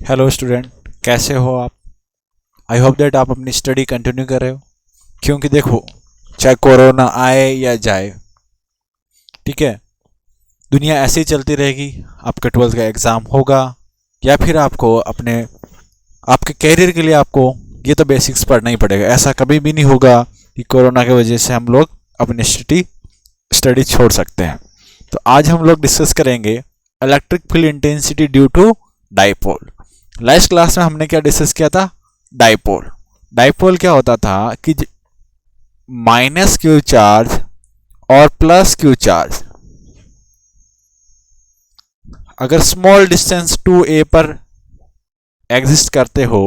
Hello student, कैसे हो आप। आई होप दैट आप अपनी स्टडी कंटिन्यू कर रहे हो, क्योंकि देखो, चाहे कोरोना आए या जाए, ठीक है, दुनिया ऐसे ही चलती रहेगी। आपका 12th का एग्ज़ाम होगा या फिर आपको अपने आपके कैरियर के लिए आपको ये तो बेसिक्स पढ़ना ही पड़ेगा। ऐसा कभी भी नहीं होगा कि कोरोना की वजह से हम लोग अपनी स्टडी छोड़ सकते हैं। तो आज हम लोग डिस्कस करेंगे electric field intensity due to dipole. Last class में हमने क्या डिस्कस किया था? डाइपोल। डाइपोल क्या होता था कि माइनस क्यू चार्ज और प्लस क्यू चार्ज अगर स्मॉल डिस्टेंस 2a पर एग्जिस्ट करते हो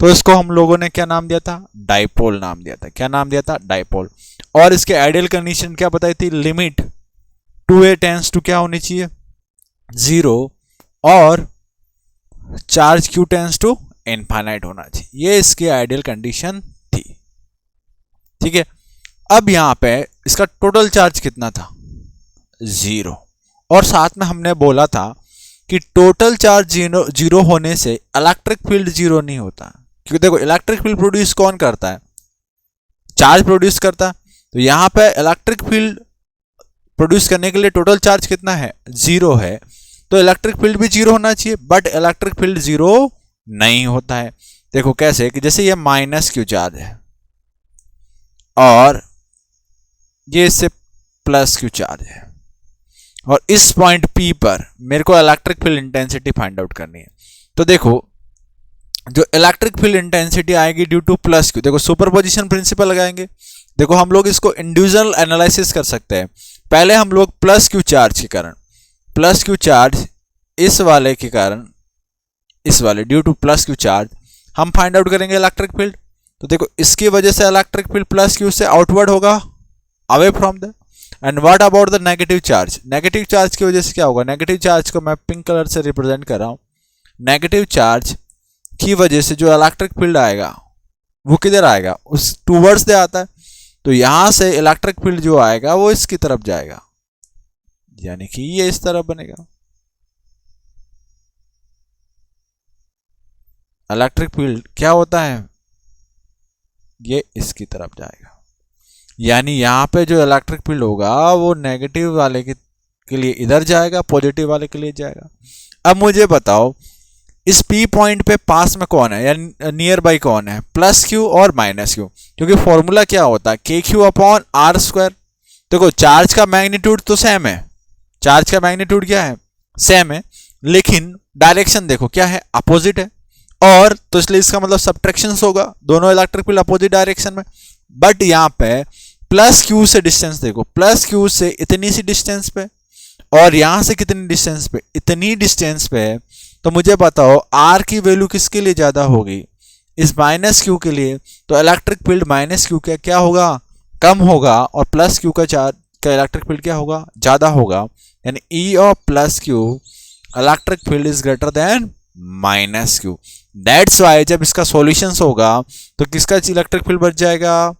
तो इसको हम लोगों ने क्या नाम दिया था? डाइपोल नाम दिया था। क्या नाम दिया था? डाइपोल। और इसके आइडियल कंडीशन क्या बताई थी? लिमिट 2a टेंस टू क्या होनी चाहिए? 0 और charge q tends to infinite होना चाहिए। ये इसकी आइडियल कंडीशन थी, ठीक है। अब यहां पे इसका टोटल चार्ज कितना था? 0। और साथ में हमने बोला था कि टोटल चार्ज जीरो होने से इलेक्ट्रिक फील्ड जीरो नहीं होता, क्योंकि देखो इलेक्ट्रिक फील्ड प्रोड्यूस कौन करता है? चार्ज प्रोड्यूस करता है। तो यहां पे इलेक्ट्रिक फील्ड प्रोड्यूस करने के लिए टोटल चार्ज कितना है? 0 है। तो इलेक्ट्रिक फील्ड भी 0 होना चाहिए, बट इलेक्ट्रिक फील्ड 0 नहीं होता है। देखो कैसे, कि जैसे ये माइनस क्यू चार्ज है और ये इससे प्लस क्यू चार्ज है, और इस पॉइंट P पर मेरे को electric field intensity find out करनी है। तो देखो, जो इलेक्ट्रिक फील्ड इंटेंसिटी आएगी ड्यू टू प्लस क्यू, देखो सुपरपोजिशन प्रिंसिपल लगाएंगे। देखो हम लोग इसको इंडिविजुअल एनालिसिस कर सकते हैं। पहले हम लोग प्लस क्यू चार्ज के कारण, प्लस क्यू चार्ज इस वाले के कारण, इस वाले due two plus Q charge हम फाइंड आउट करेंगे इलेक्ट्रिक फील्ड। तो देखो इसकी वजह से इलेक्ट्रिक फील्ड प्लस क्यू से आउटवर्ड होगा, away from the. And what about the negative charge? Negative charge की वजह से क्या होगा? नेगेटिव चार्ज को मैं पिंक कलर से रिप्रेजेंट कर रहा हूं। नेगेटिव चार्ज की वजह से जो इलेक्ट्रिक फील्ड आएगा वो किधर आएगा? उस टूवर्ड्स दे आता है। तो यहां से इलेक्ट्रिक फील्ड जो आएगा वो इसकी तरफ जाएगा, यानी कि ये इस तरफ बनेगा। इलेक्ट्रिक फील्ड क्या होता है? ये इसकी तरफ जाएगा, यानी यहां पे जो इलेक्ट्रिक फील्ड होगा वो नेगेटिव वाले के लिए इधर जाएगा, पॉजिटिव वाले के लिए जाएगा। अब मुझे बताओ, इस P पॉइंट पे पास में कौन है या नियर बाई कौन है? प्लस क्यू और माइनस क्यू, क्योंकि फॉर्मूला क्या होता है? के क्यू अपॉन आर स्क्वायर। देखो चार्ज का मैग्नीट्यूड तो सेम है, चार्ज का मैग्नीट्यूड क्या है? सेम है, लेकिन डायरेक्शन देखो क्या है? अपोजिट है। और तो इसलिए इसका मतलब सब्ट्रैक्शंस होगा, दोनों इलेक्ट्रिक फील्ड अपोजिट डायरेक्शन में। बट यहाँ पे प्लस क्यू से डिस्टेंस देखो, प्लस क्यू से इतनी सी डिस्टेंस पे, और यहां से कितनी डिस्टेंस पे? इतनी डिस्टेंस पे। तो मुझे बताओ आर की वैल्यू किसके लिए ज्यादा होगी? इस माइनस क्यू के लिए। तो इलेक्ट्रिक फील्ड माइनस क्यू का क्या होगा? कम होगा, और प्लस क्यू का चार्ज का इलेक्ट्रिक फील्ड क्या होगा? ज्यादा होगा। यानी ई of plus Q electric field is greater than minus Q. That's why जब इसका सॉल्यूशन होगा तो किसका इलेक्ट्रिक फील्ड बच जाएगा?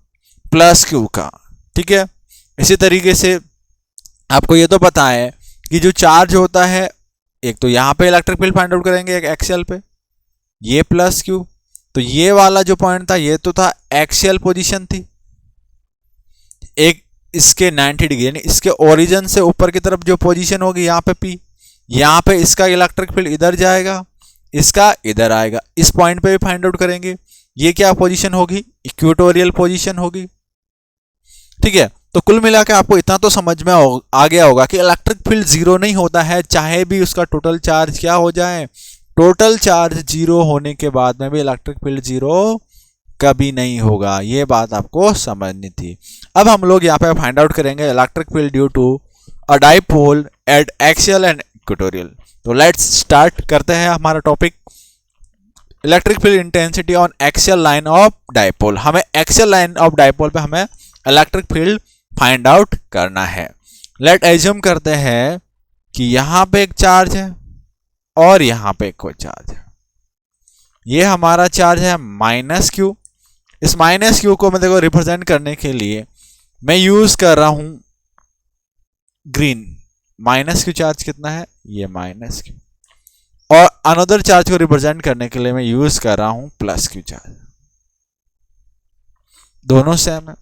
प्लस क्यू का, ठीक है। इसी तरीके से आपको ये तो पता है कि जो चार्ज होता है, एक तो यहां पे इलेक्ट्रिक फील्ड फाइंड आउट करेंगे एक एक्सियल पे, ये प्लस क्यू। तो ये वाला जो पॉइंट था ये तो था एक्सियल पोजीशन थी, एक इसके 90 डिग्री, यानी इसके ओरिजिन से ऊपर की तरफ जो पोजीशन होगी यहाँ पे P, यहाँ पे इसका इलेक्ट्रिक फील्ड इधर जाएगा, इसका इधर आएगा। इस पॉइंट पे भी फाइंड आउट करेंगे, ये क्या पोजीशन होगी? इक्वेटोरियल पोजीशन होगी, ठीक है। तो कुल मिला के आपको इतना तो समझ में आ गया होगा कि इलेक्ट्रिक फील्ड जीरो नहीं होता है, चाहे भी उसका टोटल चार्ज क्या हो जाए। टोटल चार्ज जीरो होने के बाद में भी इलेक्ट्रिक फील्ड जीरो कभी नहीं होगा, ये बात आपको समझनी थी। अब हम लोग यहाँ पे फाइंड आउट करेंगे electric field due to a dipole at axial and equatorial. तो लेट्स स्टार्ट करते हैं हमारा topic, electric field intensity on axial line of dipole. हमें एक्सियल लाइन ऑफ डाइपोल पे हमें इलेक्ट्रिक फील्ड फाइंड आउट करना है। लेट एज्यूम करते हैं कि यहां पे एक चार्ज है और यहां पे कोई चार्ज है। ये हमारा चार्ज है माइनस क्यू। इस माइनस क्यू को मैं देखो रिप्रेजेंट करने के लिए मैं यूज कर रहा हूं ग्रीन। माइनस क्यू चार्ज कितना है? ये माइनस क्यू। और अनदर चार्ज को रिप्रेजेंट करने के लिए मैं यूज कर रहा हूं प्लस क्यू चार्ज। दोनों सेम है।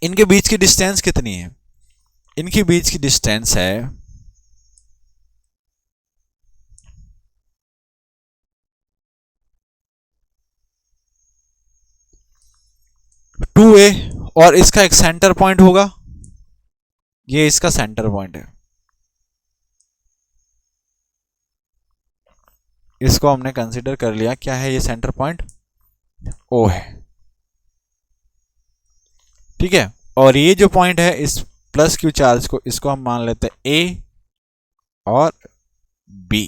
इनके बीच की डिस्टेंस कितनी है? इनके बीच की डिस्टेंस है 2a, और इसका एक सेंटर पॉइंट होगा, ये इसका सेंटर पॉइंट है। इसको हमने कंसीडर कर लिया, क्या है ये सेंटर पॉइंट? ओ है, ठीक है। और ये जो पॉइंट है इस प्लस क्यू चार्ज को, इसको हम मान लेते हैं ए और बी।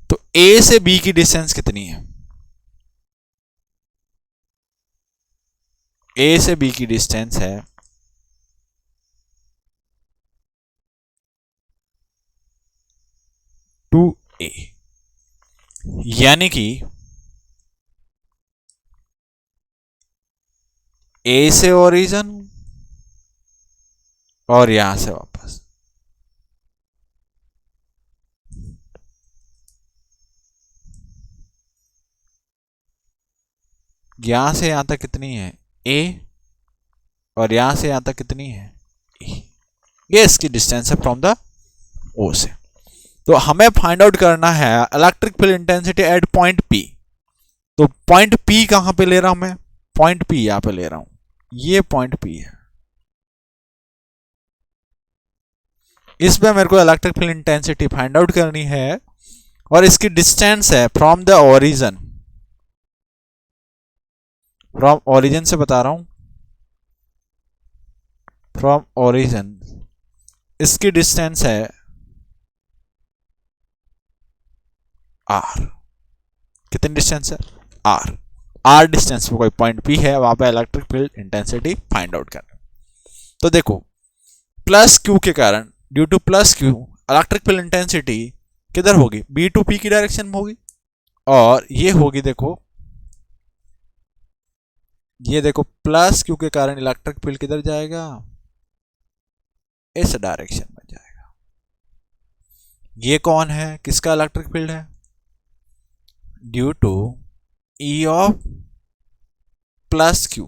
तो ए से बी की डिस्टेंस कितनी है? ए से बी की डिस्टेंस है 2a, यानी कि ए से ओरिजिन और यहां से वापस, यहां से यहां तक कितनी है? ए, और यहां से यहां तक कितनी है? ए। ये इसकी डिस्टेंस है फ्रॉम द ओ से। तो हमें फाइंड आउट करना है electric field intensity at point P. तो पॉइंट पी कहां पे ले रहा हूं मैं? पॉइंट पी यहां पे ले रहा हूं, ये पॉइंट पी है। इसमें मेरे को electric field intensity find out करनी है, और इसकी डिस्टेंस है from the origin. From origin से बता रहा हूं, फ्रॉम ओरिजिन इसकी डिस्टेंस है आर। कितनी डिस्टेंस है? आर। आर डिस्टेंस पे कोई पॉइंट पी है, वहां पे electric field intensity find out करना। तो देखो, प्लस क्यू के कारण, due two plus Q, electric field intensity किधर होगी? बी टू पी की डायरेक्शन में होगी। और ये होगी, देखो ये देखो, प्लस क्यू के कारण इलेक्ट्रिक फील्ड किधर जाएगा? इस डायरेक्शन में जाएगा। ये कौन है? किसका इलेक्ट्रिक फील्ड है? Due to E of plus q.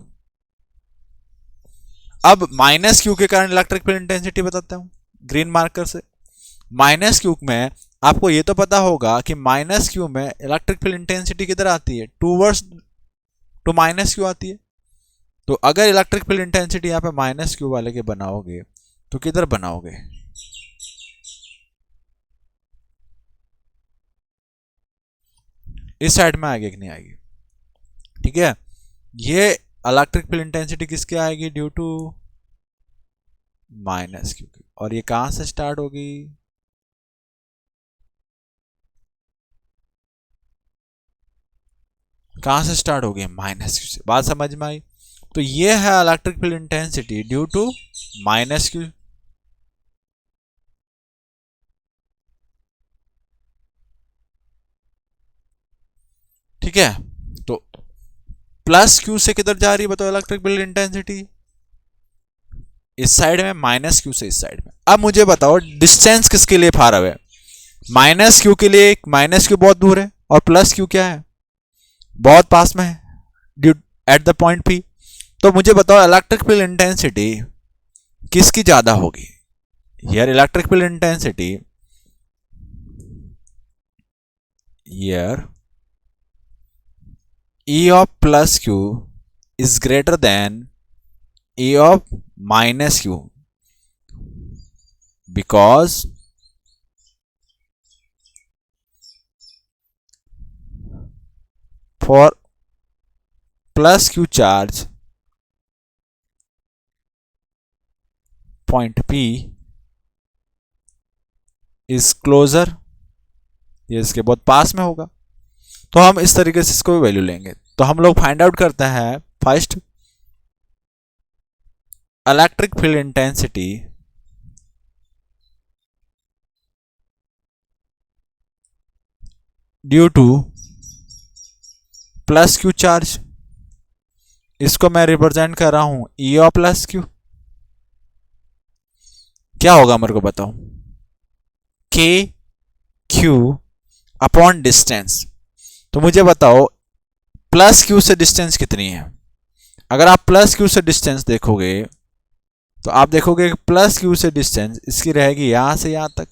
अब माइनस क्यू के कारण इलेक्ट्रिक फील्ड इंटेंसिटी बताता हूं ग्रीन मार्कर से। माइनस क्यू में आपको ये तो पता होगा कि माइनस क्यू में इलेक्ट्रिक फील्ड इंटेंसिटी किधर आती है? टूवर्ड्स टू माइनस क्यू आती है। तो अगर इलेक्ट्रिक फील्ड इंटेंसिटी यहां पे माइनस क्यू वाले के बनाओगे तो किधर बनाओगे? इस साइड में आएगी कि नहीं आएगी? ठीक है, ये इलेक्ट्रिक फील्ड इंटेंसिटी किसके आएगी? ड्यू टू माइनस क्यू की। और ये कहां से स्टार्ट होगी? कहां से स्टार्ट होगी? माइनस क्यू से। बात समझ में आई? तो ये है electric field intensity due to minus Q. ठीक है, तो प्लस क्यू से किधर जा रही है बताओ इलेक्ट्रिक फील्ड इंटेंसिटी? इस साइड में, माइनस क्यू से इस साइड में। अब मुझे बताओ डिस्टेंस किसके लिए फार अवे? माइनस क्यू के लिए। माइनस क्यू बहुत दूर है, और प्लस क्यू क्या है? बहुत पास में है, due at the point P. तो मुझे बताओ इलेक्ट्रिक फील्ड इंटेंसिटी किसकी ज्यादा होगी? Here electric field intensity, here E of plus Q is greater than E of minus Q, because for plus Q charge point P is closer, ये इसके बहुत पास में होगा। तो हम इस तरीके से इसको वैल्यू लेंगे। तो हम लोग फाइंड आउट करते हैं first electric field intensity due two plus Q charge. इसको मैं रिप्रेजेंट कर रहा हूं ई ऑफ प्लस क्यू। क्या होगा मेरे को बताओ? के क्यू अपॉन डिस्टेंस। तो मुझे बताओ प्लस क्यू से डिस्टेंस कितनी है। अगर आप प्लस क्यू से डिस्टेंस देखोगे तो आप देखोगे कि प्लस क्यू से डिस्टेंस इसकी रहेगी यहां से यहां तक।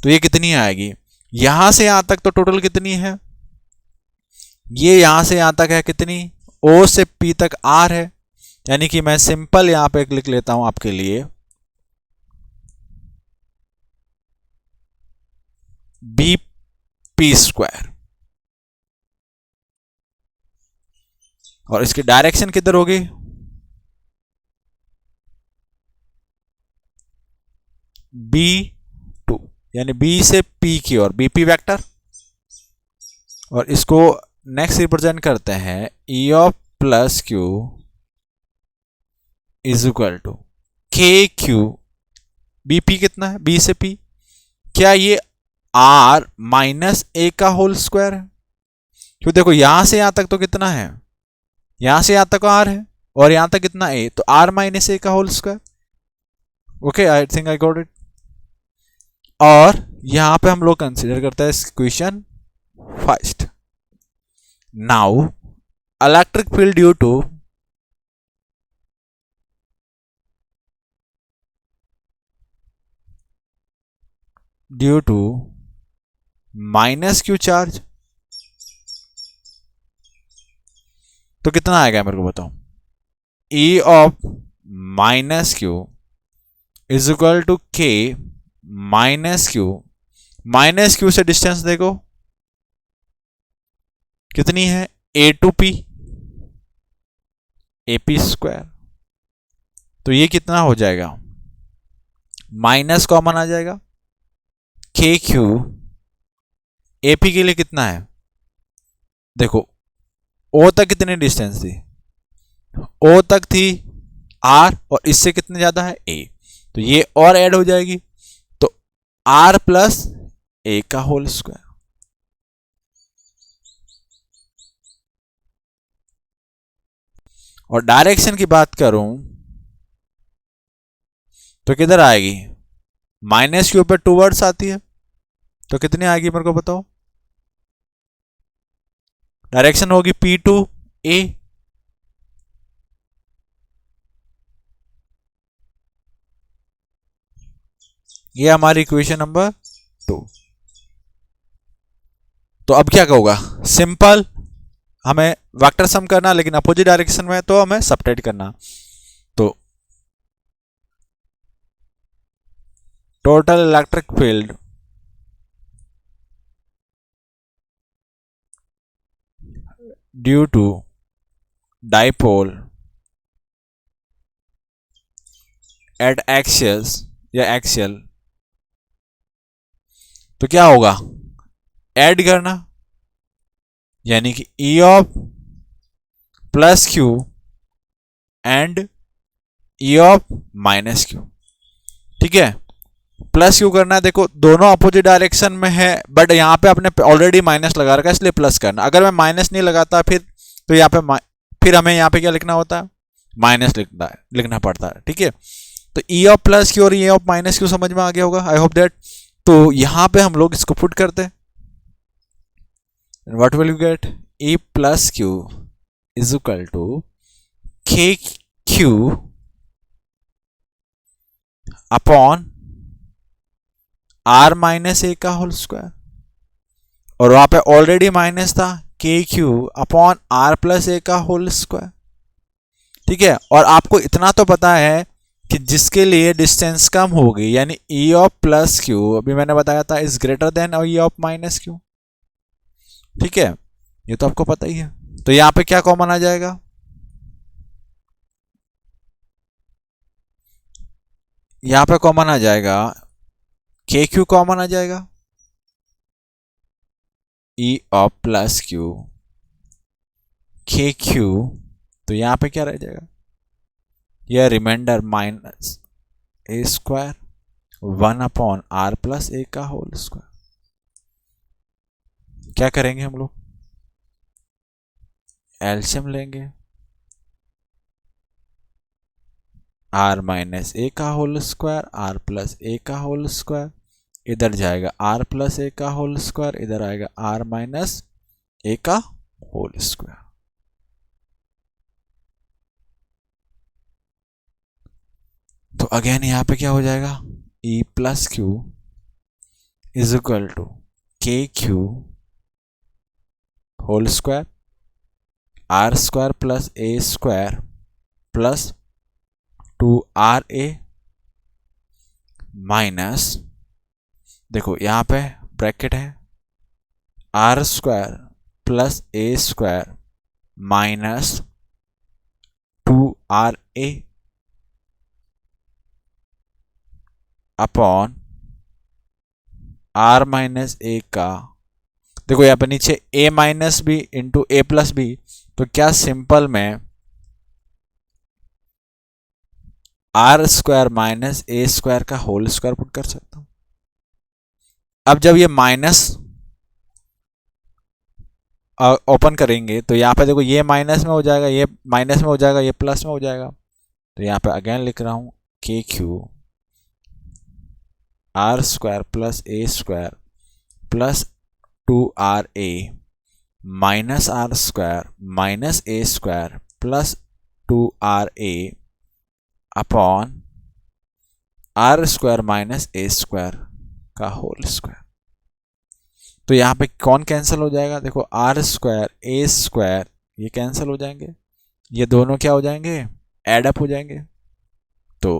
तो ये कितनी आएगी, यहां से यहां तक तो टोटल कितनी है, ये यहां से यहां तक है कितनी, ओ से पी तक आर है। यानी कि मैं सिंपल यहां पे लिख लेता हूं आपके लिए, बी पी स्क्वायर। और इसकी डायरेक्शन किधर होगी, बी टू, यानी बी से पी की ओर, बीपी वेक्टर। और इसको नेक्स्ट रिप्रेजेंट करते हैं E of plus Q is equal to के क्यू, बीपी कितना है, बी से पी, क्या ये आर माइनस ए का होल स्क्वायर है। क्यों देखो यहां से यहां तक तो कितना है, यहां से यहां तक आर है और यहां तक कितना ए, तो आर माइनस ए का whole square. Okay, I think I got it. और यहां पे हम लोग कंसीडर करते हैं equation first. Now electric field due to minus q charge, तो कितना आएगा मेरे को बताओ, E of minus q is equal to k minus q. Minus q से डिस्टेंस देखो कितनी है, a to p, AP square. तो ये कितना हो जाएगा, माइनस कॉमन आ जाएगा, के क्यू एपी के लिए कितना है, देखो ओ तक कितनी डिस्टेंस थी, ओ तक थी आर और इससे कितने ज्यादा है ए, तो ये और ऐड हो जाएगी, तो आर प्लस ए का होल स्क्वायर। और डायरेक्शन की बात करूं तो किधर आएगी, माइनस के ऊपर टू वर्ड्स आती है, तो कितनी आएगी मेरे को बताओ, डायरेक्शन होगी पी टू ए। ये हमारी इक्वेशन नंबर 2। तो अब क्या होगा, सिंपल हमें वेक्टर सम करना, लेकिन अपोजिट डायरेक्शन में, तो हमें सबट्रैक्ट करना। तो total electric field due to dipole at axials या एक्सियल, तो क्या होगा, ऐड करना, यानी कि E of plus Q and E of minus Q. ठीक है, प्लस क्यू करना है, देखो दोनों अपोजिट डायरेक्शन में है, बट यहां पे आपने ऑलरेडी माइनस लगा रखा है इसलिए प्लस करना। अगर मैं माइनस नहीं लगाता फिर तो यहाँ पे फिर हमें यहाँ पे क्या लिखना होता है, माइनस लिखना पड़ता है। ठीक है, तो ई ऑफ प्लस क्यू और ई ऑफ माइनस क्यू समझ में आ गया होगा, आई होप दैट। तो यहां पे हम लोग इसको पुट करते हैं, what will you get, E plus Q is equal to के q upon r minus a का होल स्क्वायर, और वहां पे ऑलरेडी माइनस था, के q upon r plus a का होल स्क्वायर। ठीक है, और आपको इतना तो पता है कि जिसके लिए डिस्टेंस कम होगी, यानी ई ऑफ प्लस क्यू अभी मैंने बताया था is greater than E of minus Q. ठीक है, ये तो आपको पता ही है। तो यहां पे क्या कॉमन आ जाएगा, यहां पे कॉमन आ जाएगा, के क्यू कॉमन आ जाएगा, E of plus Q K Q, तो यहां पे क्या रह जाएगा, यह reminder minus a square 1 upon r plus a का होल स्क्वायर। क्या करेंगे हम लोग, एलसीएम लेंगे, आर माइनस ए का whole square, are plus a का होल स्क्वायर इधर जाएगा r प्लस ए का होल स्क्वायर, इधर आएगा r माइनस ए का होल स्क्वायर। तो अगेन यहां पे क्या हो जाएगा, e plus Q is equal to के Q whole square r square plus a square plus 2ra minus, देखो यहां पे ब्रैकेट है, r square plus a square minus 2ra upon r minus a का, देखो यहाँ पे नीचे a minus B into a plus B, तो क्या सिंपल में r square minus a square का होल स्क्वायर पुट कर सकता हूं। अब जब ये माइनस ओपन करेंगे तो यहाँ पे देखो ये माइनस में हो जाएगा, ये माइनस में हो जाएगा, ये प्लस में हो जाएगा। तो यहाँ पे अगेन लिख रहा हूं k q r square plus a square plus 2ra minus r square minus a square plus 2ra upon r square minus a square का होल स्क्वायर। तो यहां पे कौन कैंसिल हो जाएगा, देखो आर स्क्वायर ए स्क्वायर ये कैंसिल हो जाएंगे, ये दोनों क्या हो जाएंगे, एड अप हो जाएंगे। तो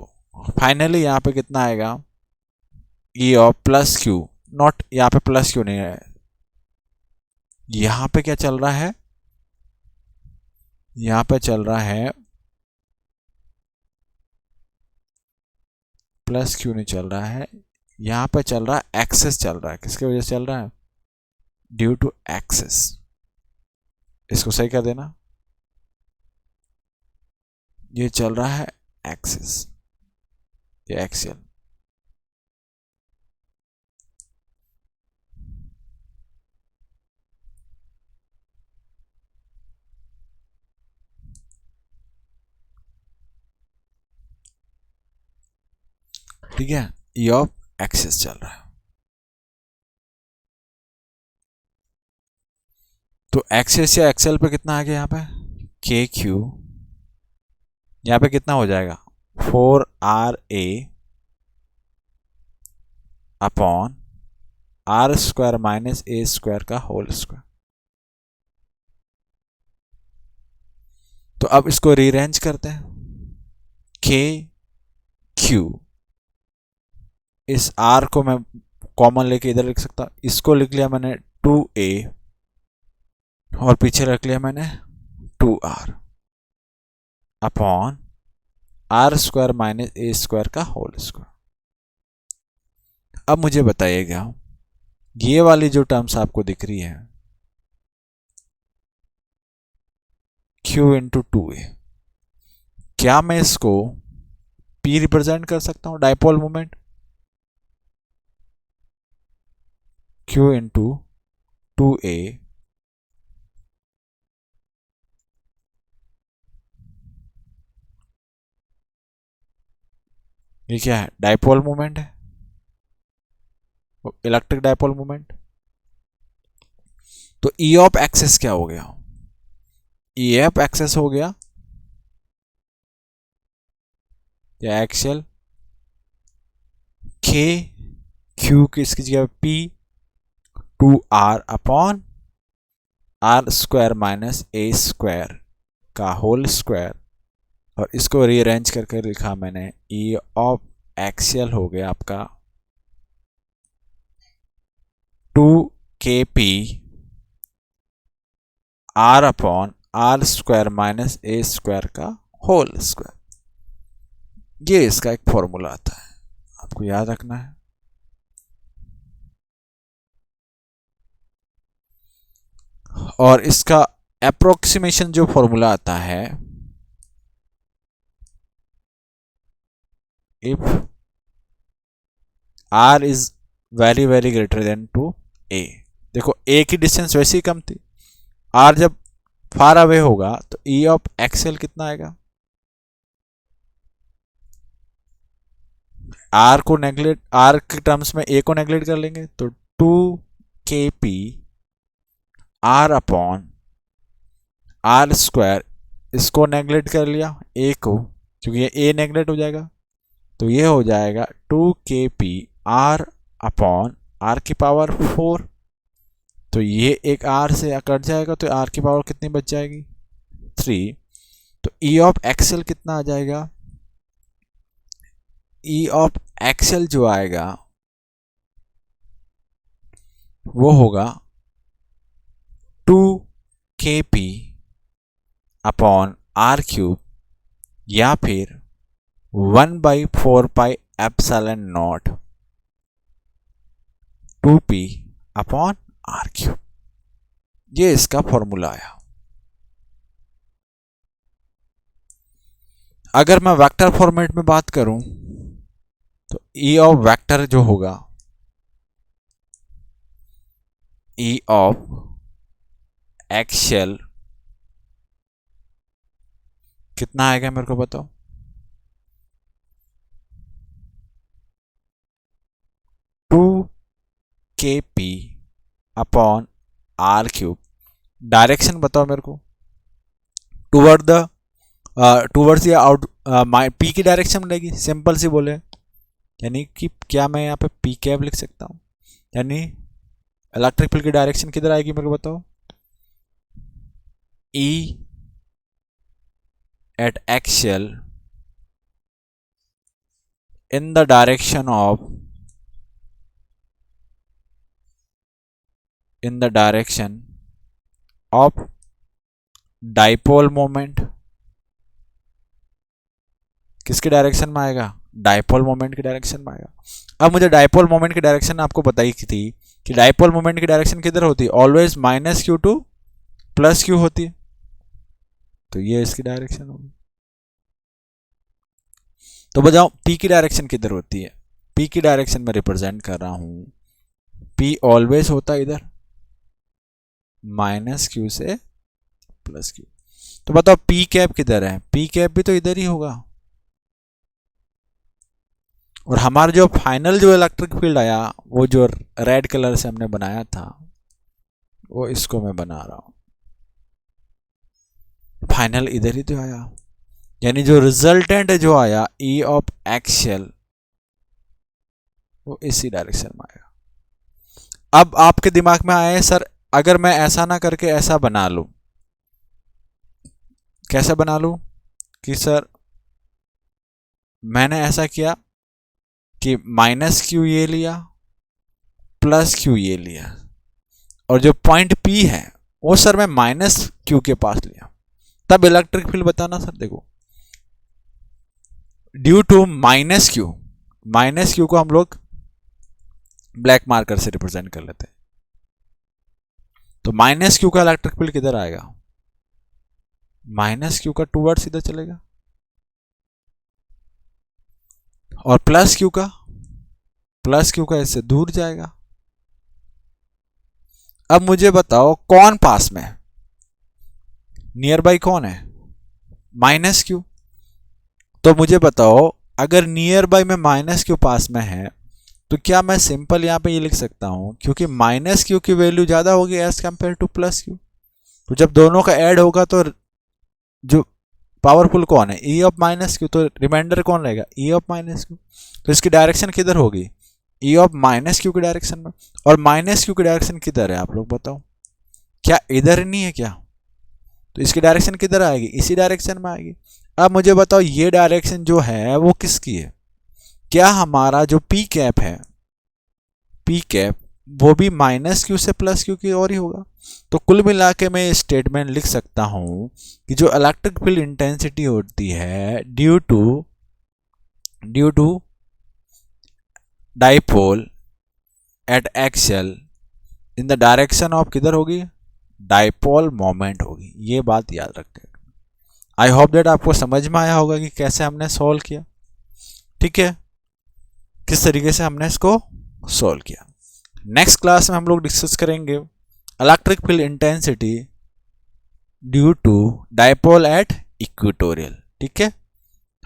फाइनली यहां पे कितना आएगा, ई ऑफ प्लस क्यू, नॉट यहां पे प्लस क्यू नहीं है, यहां पे क्या चल रहा है, यहां पे चल रहा है प्लस क्यू नहीं चल रहा है, यहां पे चल रहा है एक्सेस चल रहा है। किसके वजह से चल रहा है, ड्यू टू एक्सेस। इसको सही कर देना, ये चल रहा है एक्सेस, ये एक्सेल। ठीक है, ई ऑफ एक्सेस चल रहा है। तो एक्सेस या एक्सेल पे कितना आ गया, यहाँ पे के क्यू, यहाँ पे कितना हो जाएगा 4ra upon r square minus a square का होल स्क्वायर। तो अब इसको रीअरेंज करते हैं, के क्यू, इस आर को मैं कॉमन लेके इधर लिख सकता हूं, इसको लिख लिया मैंने 2a और पीछे रख लिया मैंने 2r upon r square minus a square का होल स्क्वायर। अब मुझे बताइएगा, ये वाली जो टर्म्स आपको दिख रही है q इंटू 2a, क्या मैं इसको p रिप्रेजेंट कर सकता हूं, dipole moment q into 2a ये क्या है, डाइपोल मोमेंट है, इलेक्ट्रिक डाइपोल मोमेंट। तो ई ऑफ एक्सेस क्या हो गया, ई एफ एक्सेस हो गया या एक्सेल, के क्यू की इसकी जगह p 2r upon r square minus a square का होल स्क्वायर, और इसको रीअरेंज करके लिखा मैंने ई ऑफ एक्सियल हो गया आपका 2kp r upon r square minus a square का होल स्क्वायर। ये इसका एक फॉर्मूला आता है, आपको याद रखना है। और इसका अप्रोक्सीमेशन जो फॉर्मूला आता है, if r is very very greater than to a, देखो a की डिस्टेंस वैसे ही कम थी, r जब फार अवे होगा तो e ऑफ एक्सेल कितना आएगा, आर को नेगलेक्ट, आर के टर्म्स में ए को नेगलेक्ट कर लेंगे तो 2kp r upon r square, इसको नेगलेक्ट कर लिया ए को, क्योंकि ये ए नेगलेक्ट हो जाएगा, तो ये हो जाएगा 2kp आर अपॉन आर की पावर 4। तो ये एक आर से कट जाएगा तो आर की पावर कितनी बच जाएगी 3। तो ई ऑफ एक्सेल कितना आ जाएगा, ई ऑफ एक्सेल जो आएगा वो होगा 2kp अपॉन आर क्यूब या फिर 1/4 pi epsilon naught 2p upon r cube. ये इसका फॉर्मूला आया। अगर मैं वेक्टर फॉर्मेट में बात करूं तो ई ऑफ वेक्टर जो होगा, ई ऑफ एक्सेल कितना आएगा मेरे को बताओ, 2kp upon r cube. Direction बताओ मेरे को, टूवर्ड्स या आउट, पी की डायरेक्शन रहेगी, सिंपल सी बोले, यानी कि क्या मैं यहाँ पे पी कैप लिख सकता हूँ, यानी इलेक्ट्रिक फील्ड की डायरेक्शन किधर आएगी मेरे को बताओ, E at axial in the direction of dipole moment. किसके डायरेक्शन में आएगा, डाइपोल मोमेंट की डायरेक्शन में आएगा। अब मुझे डाइपोल मोमेंट की डायरेक्शन आपको बताई थी कि डाइपोल मोमेंट की डायरेक्शन किधर होती है, ऑलवेज -q टू +q होती है, तो ये इसकी डायरेक्शन होगी। तो बताओ p की डायरेक्शन किधर होती है, p की डायरेक्शन में रिप्रेजेंट कर रहा हूं, p ऑलवेज होता है इधर -q से +q। तो बताओ p कैप किधर है, p कैप भी तो इधर ही होगा। और हमारा जो फाइनल जो इलेक्ट्रिक फील्ड आया, वो जो रेड कलर से हमने बनाया था, वो इसको मैं बना रहा हूं, फाइनल इधर ही तो आया, यानी जो रिजल्टेंट जो आया ई ऑफ एक्सियल वो इसी डायरेक्शन में आएगा। अब आपके दिमाग में आए सर अगर मैं ऐसा ना करके ऐसा बना लूं, कैसे बना लूं कि सर मैंने ऐसा किया कि -q ये लिया +q ये लिया, और जो पॉइंट P है वो सर मैं -q के पास लिया, तब इलेक्ट्रिक फील्ड बताना सर। देखो ड्यू टू -q को हम लोग ब्लैक मार्कर से रिप्रेजेंट कर लेते हैं, तो -q का इलेक्ट्रिक फील्ड किधर आएगा, -q का टूवर्ड्स इधर चलेगा, और +q का इससे दूर जाएगा। अब मुझे बताओ कौन पास में, नियर बाई कौन है, -q। तो मुझे बताओ अगर नियर बाई में -q पास में है तो क्या मैं सिंपल यहां पे ये लिख सकता हूं, क्योंकि -q की वैल्यू ज्यादा होगी एज कंपेयर टू +q, तो जब दोनों का ऐड होगा तो जो पावरफुल कौन है, ई ऑफ -q, तो रिमाइंडर कौन रहेगा, ई ऑफ -q। तो इसकी डायरेक्शन किधर होगी, ई ऑफ -q की डायरेक्शन में, और -q की डायरेक्शन किधर है आप लोग बताओ, क्या इधर नहीं है क्या, तो इसकी डायरेक्शन किधर आएगी, इसी डायरेक्शन में आएगी। अब मुझे बताओ ये डायरेक्शन जो है वो किसकी है, क्या हमारा जो पी कैप है, पी कैप वो भी -q से +q की ओर ही होगा। तो कुल मिला के मैं स्टेटमेंट लिख सकता हूं कि जो इलेक्ट्रिक फील्ड इंटेंसिटी होती है due to dipole at axial in the direction of किधर होगी, डाइपोल मोमेंट होगी। ये बात याद रखें। आई होप दैट आपको समझ में आया होगा कि कैसे हमने सॉल्व किया, ठीक है, किस तरीके से हमने इसको सॉल्व किया। नेक्स्ट क्लास में हम लोग डिस्कस करेंगे electric field intensity due to dipole at equatorial, ठीक है,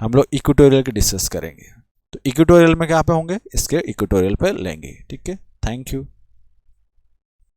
हम लोग इक्वेटोरियल की डिस्कस करेंगे। तो इक्वेटोरियल में क्या पे होंगे, इसके इक्वेटोरियल पे लेंगे। ठीक है, थैंक यू।